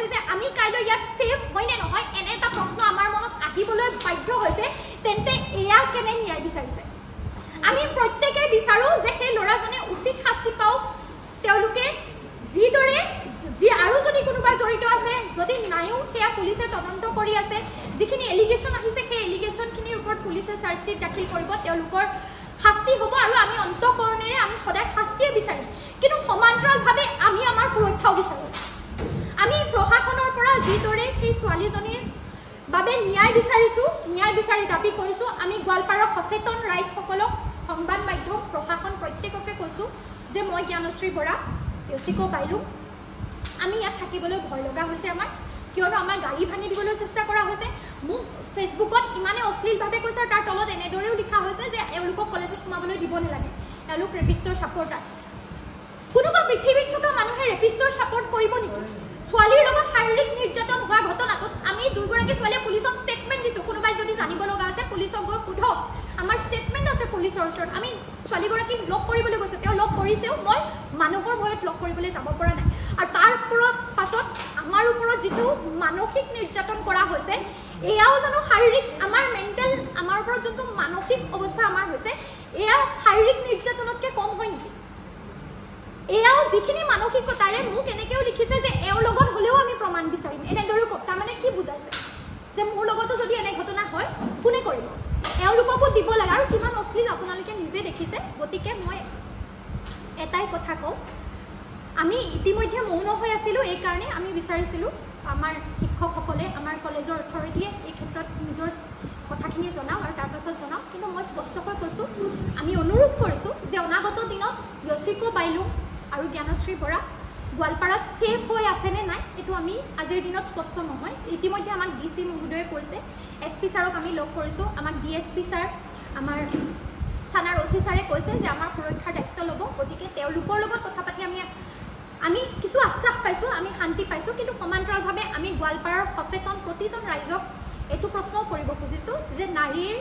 হৈছে যে আমি কাইলৈ ইয়াত সেফ হয়নে নহয় এনে এটা প্ৰশ্ন আমাৰ মনত আহিবলৈ বাধ্য হৈছে তেন্তে এয়া কেনে ন্যায় বিচাৰিছে আমি প্ৰত্যেকই বিচাৰো যে সেই ল'ৰাজনে উচিত শাস্তি পাওক তেওঁলোকে যিদৰে যি আৰু যদি কোনোবা জড়িত আছে যদি নাইও সেয়া পুলিচে তদন্ত কৰি আছে যিখিনি এলিগেশ্যন আহিছে সেই এলিগেশ্যনখিনিৰ ওপৰত পুলিচে চাৰ্জশ্বিট দাখিল কৰিব তেওঁলোকৰ শাস্তি হ'ব আৰু আমি অন্তকৰণেৰে আমি সদায় শাস্তিয়ে বিচাৰিম কিন্তু সমান্তৰালভাৱে আমি আমাৰ সুৰক্ষাও বিচাৰোঁ আমি প্ৰশাসনৰ পৰা যিদৰে সেই ছোৱালীজনীৰ বাবে ন্যায় বিচাৰিছোঁ ন্যায় বিচাৰি দাবী কৰিছোঁ আমি গোৱালপাৰাৰ সচেতন ৰাইজসকলক সংবাদ মাধ্যম প্ৰশাসন প্ৰত্যেককে কৈছোঁ যে মই জ্ঞানশ্ৰী বৰা য়চিকো বাইলুং আমি ইয়াত থাকিবলৈ ভয় লগা হৈছে আমাৰ কিয়নো আমাৰ গাড়ী ভাঙি দিবলৈ চেষ্টা কৰা হৈছে মোক ফেচবুকত ইমানে অশ্লীলভাৱে কৈছে আৰু তাৰ তলত এনেদৰেও লিখা হৈছে যে এওঁলোকক কলেজত সোমাবলৈ দিব নালাগে এওঁলোক ৰেপিষ্টৰ ছাপৰ্টাৰ কোনোবা পৃথিৱীত থকা মানুহে ৰেপিষ্টৰ ছাপৰ্ট কৰিব নেকি ছোৱালীৰ লগত শাৰীৰিক নিৰ্যাতন হোৱা ঘটনাটোত আমি দুগৰাকী ছোৱালীয়ে পুলিচত ষ্টেটমেণ্ট দিছোঁ কোনোবাই যদি জানিব লগা আছে পুলিচক গৈ সোধক আমাৰ ষ্টেটমেণ্ট আছে পুলিচৰ ওচৰত আমি ছোৱালীগৰাকীক লগ কৰিবলৈ গৈছোঁ তেওঁ লগ কৰিছেও মই মানুহৰ ভয়ত লগ কৰিবলৈ যাব পৰা নাই আৰু তাৰ ওপৰত পাছত আমাৰ ওপৰত যিটো মানসিক নিৰ্যাতন কৰা হৈছে এয়াও জানো শাৰীৰিক আমাৰ মেণ্টেল আমাৰ ওপৰত যোনটো মানসিক অৱস্থা আমাৰ হৈছে এয়া শাৰীৰিক নিৰ্যাতনতকৈ কম হয় নেকি এয়াও যিখিনি মানসিকতাৰে মোক এনেকৈও লিখিছে যে এওঁৰ লগত হ'লেও আমি প্ৰমাণ বিচাৰিম এনেদৰেও তাৰমানে কি বুজাইছে যে মোৰ লগতো যদি এনে ঘটনা হয় কোনে কৰিব এওঁলোককো দিব লাগে আৰু কিমান অশ্লীল আপোনালোকে নিজে দেখিছে গতিকে মই এটাই কথা কওঁ আমি ইতিমধ্যে মৌন হৈ আছিলোঁ এইকাৰণে আমি বিচাৰিছিলোঁ আমাৰ শিক্ষকসকলে আমাৰ কলেজৰ অথৰিটিয়ে এই ক্ষেত্ৰত নিজৰ কথাখিনি জনাওক আৰু তাৰপাছত জনাওক কিন্তু মই স্পষ্টকৈ কৈছোঁ আমি অনুৰোধ কৰিছোঁ যে অনাগত দিনত য়চিকো বাইলুং আৰু জ্ঞানশ্ৰী বৰা গোৱালপাৰাত ছেফ হৈ আছেনে নাই এইটো আমি আজিৰ দিনত স্পষ্ট নহয় ইতিমধ্যে আমাক DC মহোদয়ে কৈছে SP ছাৰক আমি লগ কৰিছোঁ আমাক DSP ছাৰ আমাৰ থানাৰ OC ছাৰে কৈছে যে আমাৰ সুৰক্ষাৰ দায়িত্ব ল'ব গতিকে তেওঁলোকৰ লগত কথা পাতি আমি কিছু আশ্বাস পাইছোঁ আমি শান্তি পাইছোঁ কিন্তু সমান্তৰালভাৱে আমি গোৱালপাৰাৰ সচেতন প্ৰতিজন ৰাইজক এইটো প্ৰশ্নও কৰিব খুজিছোঁ যে নাৰীৰ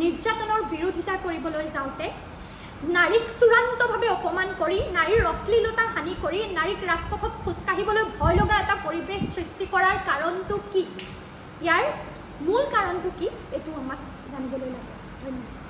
নিৰ্যাতনৰ বিৰোধিতা কৰিবলৈ যাওঁতে নাৰীক চূড়ান্তভাৱে অপমান কৰি নাৰীৰ অশ্লীলতা হানি কৰি নাৰীক ৰাজপথত খোজকাঢ়িবলৈ ভয় লগা এটা পৰিৱেশ সৃষ্টি কৰাৰ কাৰণটো কি ইয়াৰ মূল কাৰণটো কি এইটো আমাক জানিবলৈ লাগে ধন্যবাদ